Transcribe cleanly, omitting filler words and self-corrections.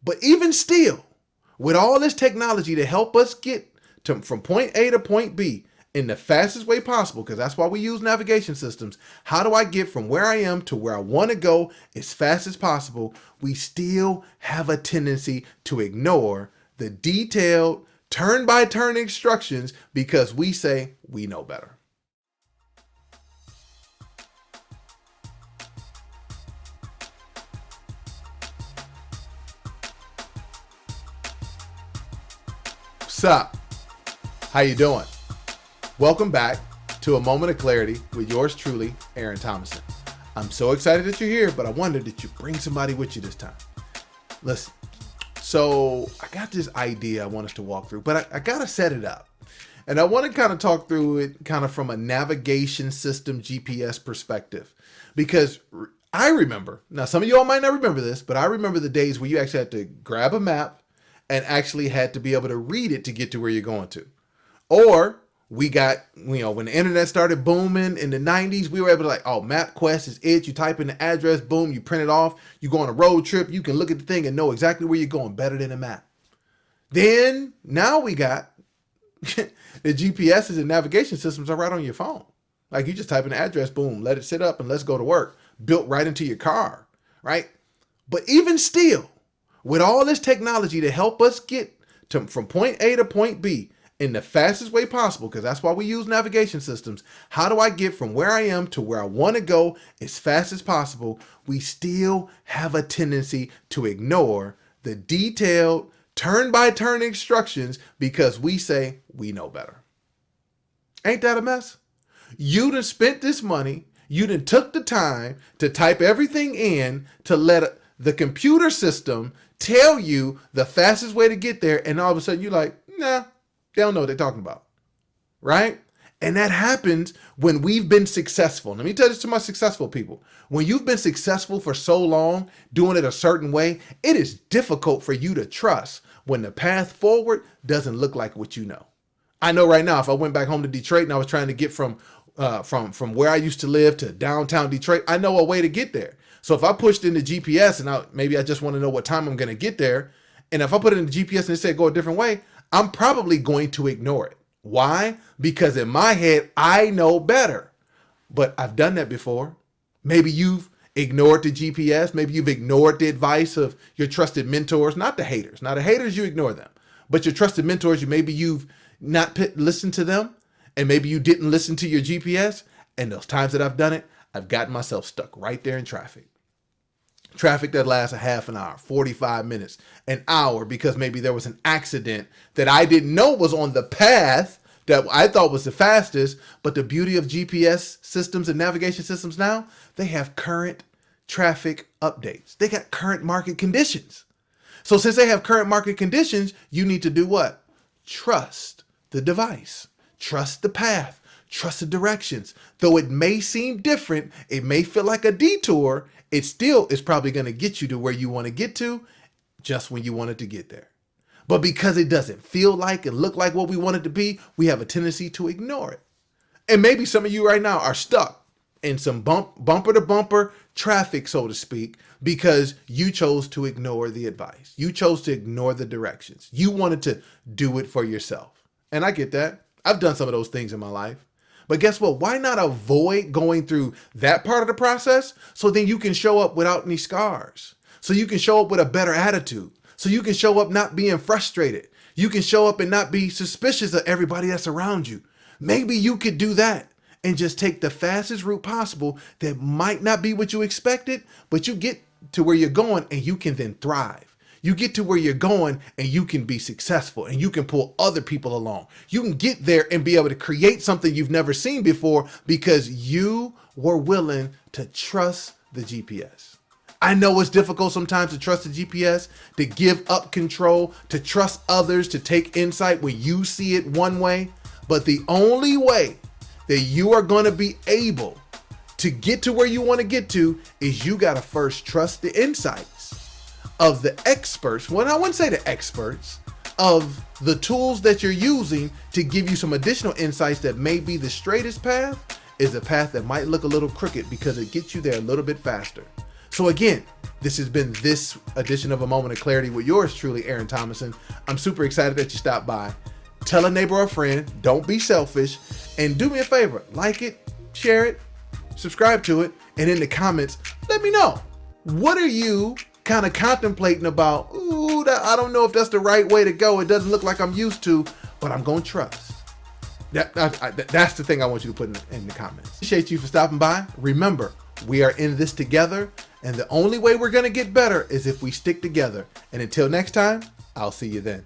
But even still, with all this technology to help us get from point A to point B in the fastest way possible, because that's why we use navigation systems, how do I get from where I am to where I want to go as fast as possible? We still have a tendency to ignore the detailed turn-by-turn instructions because we say we know better. What's up? How you doing? Welcome back to A Moment of Clarity with yours truly, Aaron Thomason. I'm so excited that you're here, but I wondered that you bring somebody with you this time. Listen, so I got this idea I want us to walk through, but I got to set it up. And I want to kind of talk through it kind of from a navigation system GPS perspective, because I remember, now some of y'all might not remember this, but I remember the days where you actually had to grab a map and actually had to be able to read it to get to where you're going to. Or we got, when the internet started booming in the 90s, we were able to MapQuest is it. You type in the address, boom, you print it off. You go on a road trip, you can look at the thing and know exactly where you're going better than a map. Then now we got the GPSs and navigation systems are right on your phone. Like you just type in the address, boom, let it sit up and let's go to work. Built right into your car, right? But even still, with all this technology to help us get from point A to point B in the fastest way possible, because that's why we use navigation systems, how do I get from where I am to where I want to go as fast as possible? We still have a tendency to ignore the detailed turn-by-turn instructions because we say we know better. Ain't that a mess? You done spent this money, you done took the time to type everything in to let the computer system tell you the fastest way to get there, and all of a sudden you're like, nah, they don't know what they're talking about, right? And that happens when we've been successful. Let me tell this to my successful people. When you've been successful for so long, doing it a certain way, it is difficult for you to trust when the path forward doesn't look like what you know. I know right now, if I went back home to Detroit and I was trying to get from where I used to live to downtown Detroit, I know a way to get there. So if I pushed in the GPS and maybe I just want to know what time I'm going to get there, and if I put it in the GPS and it said go a different way, I'm probably going to ignore it. Why? Because in my head, I know better. But I've done that before. Maybe you've ignored the GPS. Maybe you've ignored the advice of your trusted mentors, not the haters. Now the haters, you ignore them. But your trusted mentors, maybe you've not listened to them. And maybe you didn't listen to your GPS. And those times that I've done it, I've gotten myself stuck right there in traffic. Traffic that lasts a half an hour, 45 minutes, an hour, because maybe there was an accident that I didn't know was on the path that I thought was the fastest. But the beauty of GPS systems and navigation systems now, they have current traffic updates. They got current market conditions. So since they have current market conditions, you need to do what? Trust the device, trust the path, trust the directions. Though it may seem different, it may feel like a detour, it still is probably going to get you to where you want to get to just when you wanted to get there. But because it doesn't feel like and look like what we want it to be, we have a tendency to ignore it. And maybe some of you right now are stuck in some bumper to bumper traffic, so to speak, because you chose to ignore the advice. You chose to ignore the directions. You wanted to do it for yourself. And I get that. I've done some of those things in my life. But guess what? Why not avoid going through that part of the process so then you can show up without any scars? So you can show up with a better attitude. So you can show up not being frustrated. You can show up and not be suspicious of everybody that's around you. Maybe you could do that and just take the fastest route possible that might not be what you expected, but you get to where you're going and you can then thrive. You get to where you're going and you can be successful and you can pull other people along. You can get there and be able to create something you've never seen before because you were willing to trust the GPS. I know it's difficult sometimes to trust the GPS, to give up control, to trust others, to take insight when you see it one way. But the only way that you are going to be able to get to where you want to get to is you got to first trust the insights of the experts. Well, I wouldn't say the experts, of the tools that you're using to give you some additional insights that may be the straightest path is a path that might look a little crooked because it gets you there a little bit faster. So again, This has been this edition of A Moment of Clarity with yours truly, Aaron Thomason. I'm super excited that you stopped by. Tell a neighbor or friend, don't be selfish, and do me a favor, like it, share it, subscribe to it, and in the comments, let me know. What are you kind of contemplating about? Ooh, I don't know if that's the right way to go. It doesn't look like I'm used to, but I'm going to trust. That's the thing I want you to put in the comments. Appreciate you for stopping by. Remember, we are in this together, and the only way we're going to get better is if we stick together. And until next time, I'll see you then.